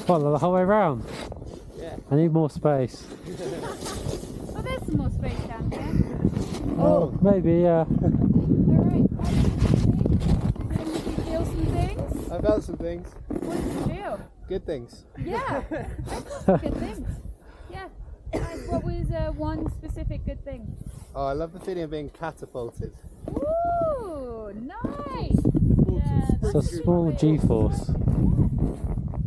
What, the whole way round? Yeah. I need more space. Oh, there's some more space down here. Oh, maybe, yeah. Alright, did you feel some things? I felt some things. What did you feel? Good things. Yeah, I felt some good things. Yeah. Nice. What was one specific good thing? Oh, I love the feeling of being catapulted. Ooh, nice! It's a small G-force.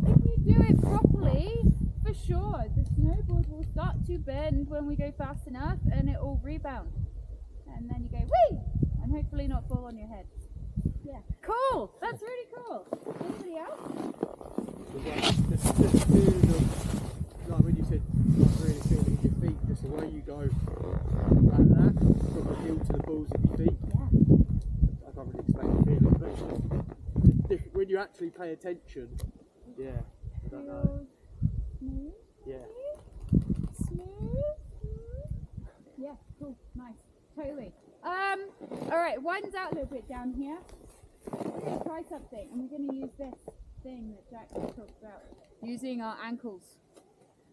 If you do it properly, for sure, the snowboard will start to bend when we go fast enough and it will rebound. And then you go, whee! And hopefully not fall on your head. Yeah. Cool! That's really cool. Anybody else? Just the feeling of, like when you said, like really feeling your feet, just the way you go like that, from the heel to the balls of your feet. Yeah. I can't really explain the feeling, but it's different when you actually pay attention. Yeah, I don't know. Smooth. Yeah. Smooth. Yeah, cool, nice, totally. Alright, widens out a little bit down here. We're going to try something, and we're going to use this thing that Jack talked about, using our ankles.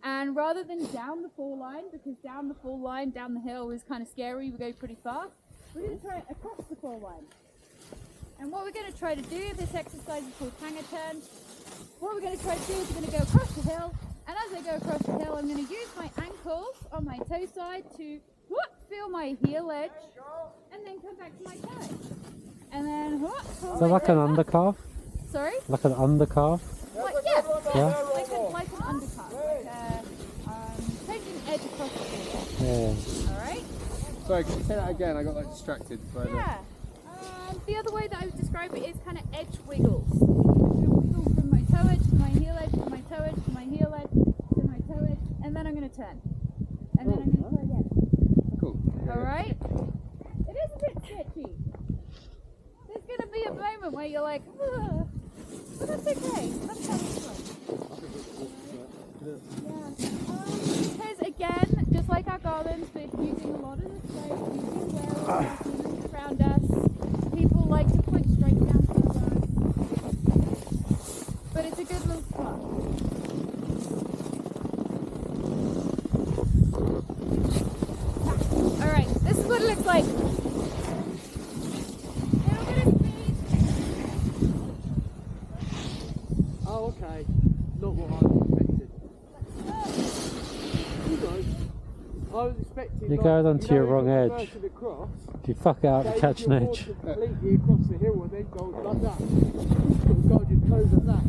And rather than down the fall line, because down the fall line, down the hill is kind of scary, we go pretty fast, we're going to try it across the fall line. And what we're going to try to do, this exercise is called hanger turn. What we're going to try to do is we're going to go across the hill, and as I go across the hill, I'm going to use my ankles on my toe side to feel my heel edge, and then come back to my toe edge. And then So like an undercalf? Sorry? Like an undercalf? Like, yeah, like an undercut, like taking edge across the floor. Yeah. Alright? Sorry, can you say that again? I got like distracted by Yeah. The other way that I would describe it is kind of edge wiggles. I'm going to wiggle from my toe edge to my heel edge, to my toe edge, to my heel edge, to my toe edge, and then I'm going to turn. And then I'm going to try again. Cool. Alright? It is a bit sketchy. There's going to be a moment where you're like, ugh. But that's okay. That's how it's fun. Yeah. Because again, just like our garlands, we're using a lot of the straight, using where around us. People like to point straight down to the ground. But it's a good little spot. Alright, this is what it looks like. Little bit of speed. Oh, okay. Not what I expected. You know, I was expecting. You're like, going onto your wrong edge. reversing across, If you fuck out to catch an edge. completely across the hill and then go like that. You've got to guard your toes like that.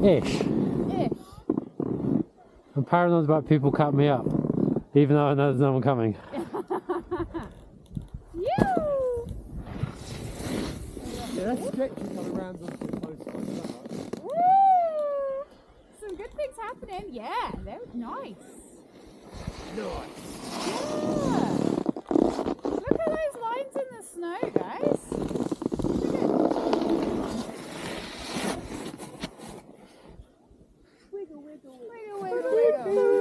Ish. I'm paranoid about people cutting me up, even though I know there's no one coming. You! Yeah, that's stretchy coming around onto the post like that. Woo! Some good things happening. Yeah, that was nice. Nice. Yeah. Look at those lines in the snow, guys. Look at wiggle, wiggle, wiggle, wiggle, wiggle.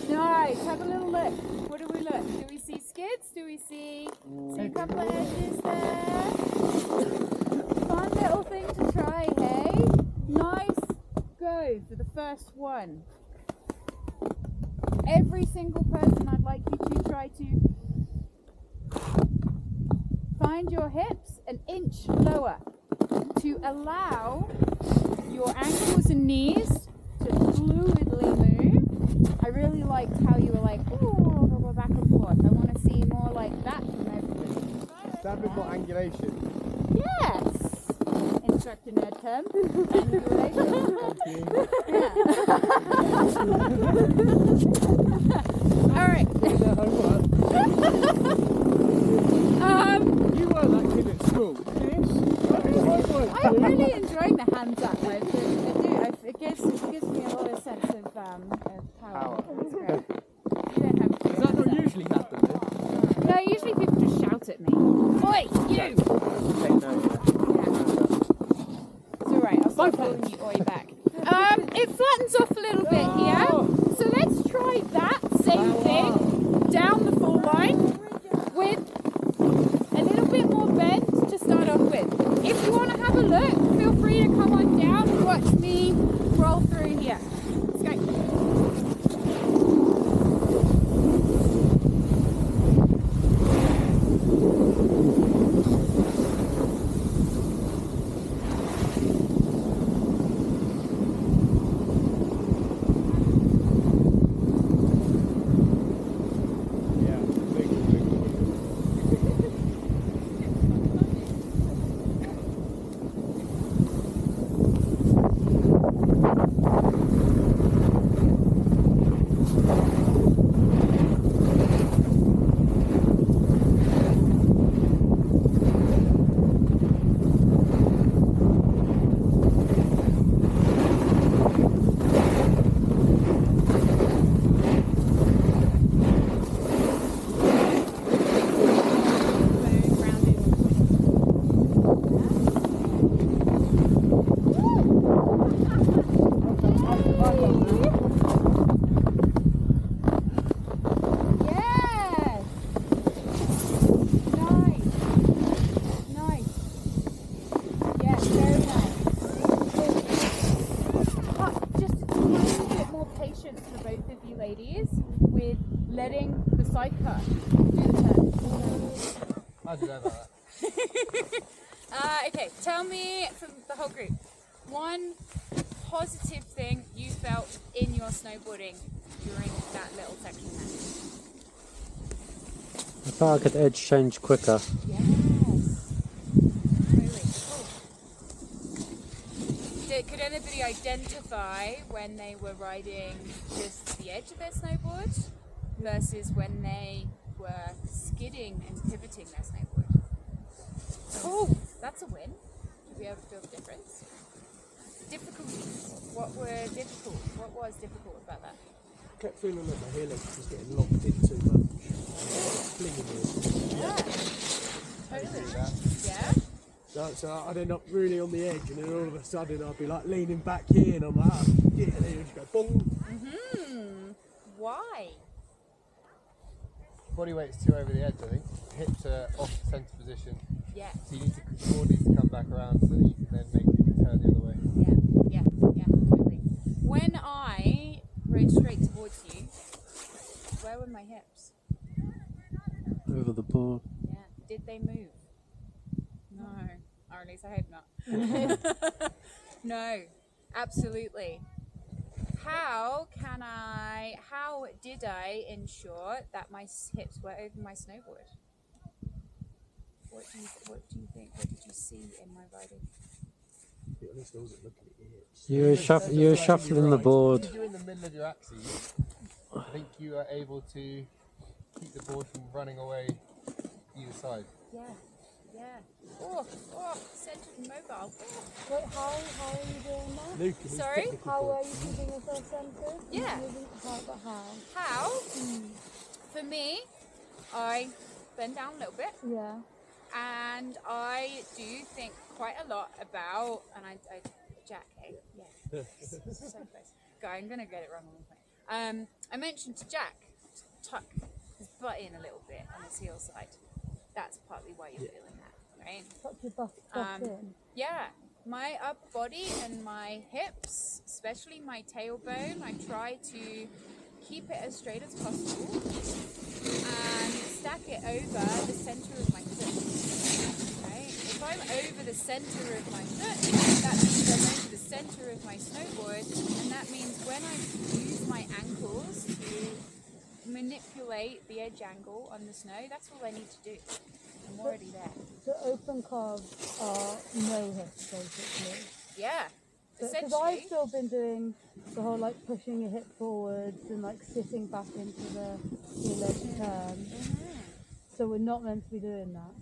Nice. Have a little look. What do we look? Do we see skids? Do we see a couple of edges there? Fun little thing to try, hey? Nice go for the first one. Every single person, I'd like you to try to find your hips an inch lower to allow your ankles and knees to fluidly move. I really liked how you were like, oh, go back and forth. I want to see more like that from everybody. Is that a bit more angulation? Yes! And instructor nerd term. And Alright. You were that kid at school. I'm really enjoying the hands up. I do. It gives me a lot of sense of power. It's great. You don't have to. Does that not usually happen then? No, usually people just shout at me. Oi, you! Take note. It's alright, I'll start calling you oi back. It flattens off a little bit here. So let's try that same thing down the full line with a little bit more bend to start off with. If you want to have a look, feel free to come on down and watch me roll through here. Let's go. Letting the sidecar do the turn. I don't know about that. Okay, tell me from the whole group, one positive thing you felt in your snowboarding during that little section there. I thought I could edge change quicker. Yes. Really cool. Could anybody identify when they were riding just the edge of their snowboard versus when they were skidding and pivoting their snowboard? Cool, that's a win. Did we ever feel the difference? Difficulties. What were difficult? What was difficult about that? I kept feeling that my hair legs was getting locked in too much. Flinging me. Yeah. Totally. Yeah? So I'd end up really on the edge, and then all of a sudden I'd be like leaning back here, and I'm like, oh, yeah, and then you just go boom. Why? Body weight's too over the edge, I think. Hips are off the centre position. Yeah. So you need to, the board needs to come back around so that you can then make it turn the other way. Yeah, totally. When I rode straight towards you, where were my hips? Over the board. Yeah. Did they move? No. Or at least I hope not. No. Absolutely. How did I ensure that my hips were over my snowboard? What do you think? What did you see in my riding? Yeah, at least I wasn't looking at your hips. You were shuffling the board. If you're in the middle of your axes, I think you are able to keep the board from running away either side. Yeah. Oh, centered and mobile. Wait, how are you doing that? Luke, Sorry? How are you keeping yourself centered? Yeah. How? How? For me, I bend down a little bit, Yeah. and I do think quite a lot about, and I Jack, hey, yeah, so close. Go, I'm gonna get it wrong on the point. I mentioned to Jack to tuck his butt in a little bit on his heel side. That's partly why you're feeling that, right? Tuck your butt in. Yeah, my upper body and my hips, especially my tailbone, I try to keep it as straight as possible and stack it over the center of my foot. Right? If I'm over the center of my foot, that means I'm over the center of my snowboard, and that means when I use my ankles to manipulate the edge angle on the snow, that's all I need to do. I'm already there. So open calves are no hips, basically. Yeah. Because Essentially. I've still been doing the whole like pushing your hip forwards and like sitting back into your leg turn. So we're not meant to be doing that.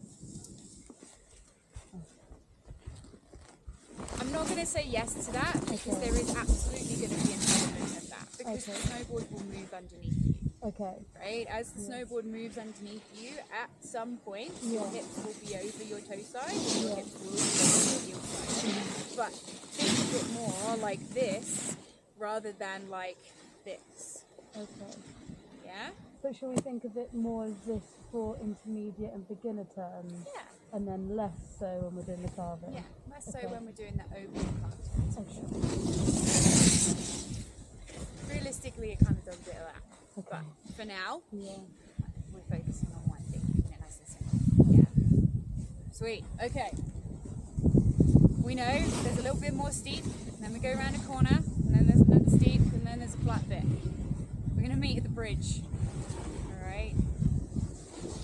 I'm not going to say yes to that because there is absolutely going to be an element of that because the snowboard will move underneath you. Okay. Right? As the snowboard moves underneath you, at some point your hips will be over your toe side and your hips will be over your heel side. But think of it more like this rather than like this. Okay. Yeah? But should we think of it more as this for intermediate and beginner turns? Yeah. And then less so when we're doing the carving? Yeah. Less so when we're doing the open carve. Okay. Realistically, it kind of does a bit of that. Okay. But for now, Yeah. we're focusing on one thing, keeping it nice and simple. Yeah. Sweet. Okay. We know there's a little bit more steep, and then we go around a corner, and then there's another steep, and then there's a flat bit. We're going to meet at the bridge. Alright?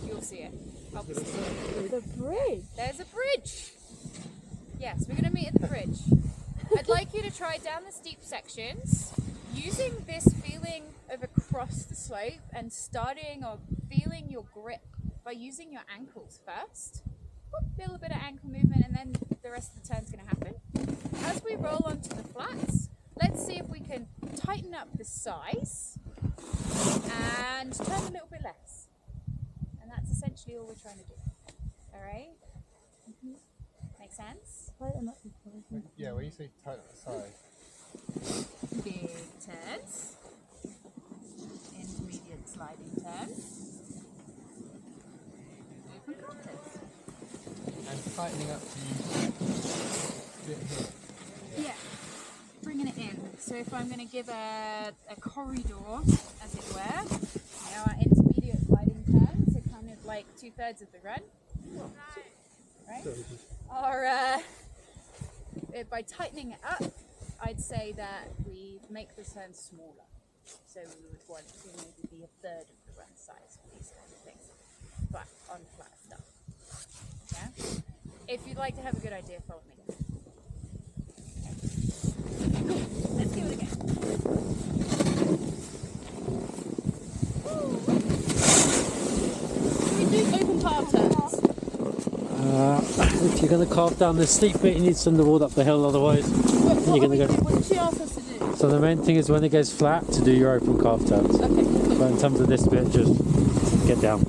You'll see it. Help us see it. The bridge? There's a bridge! Yes, we're going to meet at the bridge. I'd like you to try down the steep sections, using this feeling of across the slope and starting or feeling your grip by using your ankles first. A little bit of ankle movement and then the rest of the turn's going to happen. As we roll onto the flats, let's see if we can tighten up the size and turn a little bit less. And that's essentially all we're trying to do. Alright? Make sense? Tighten up the size. Yeah, when you say tighten up the size, Big turns. Intermediate sliding turns. Open contact. and tightening up the bit here. Yeah, bringing it in. So if I'm going to give a corridor, as it were, our intermediate sliding turns are kind of like 2/3 of the run, right? Or by tightening it up, I'd say that we make the turn smaller. So we would want to maybe be 1/3 of the run size for these kind of things, but on flat stuff. Yeah. If you'd like to have a good idea, follow me. Cool. Let's do it again. We do open carve turns. If you're going to carve down the steep bit, you need to send the board up the hill, otherwise you're going to go. What did she ask us to do? So the main thing is when it goes flat, to do your open carve turns. Okay. But in terms of this bit, just get down.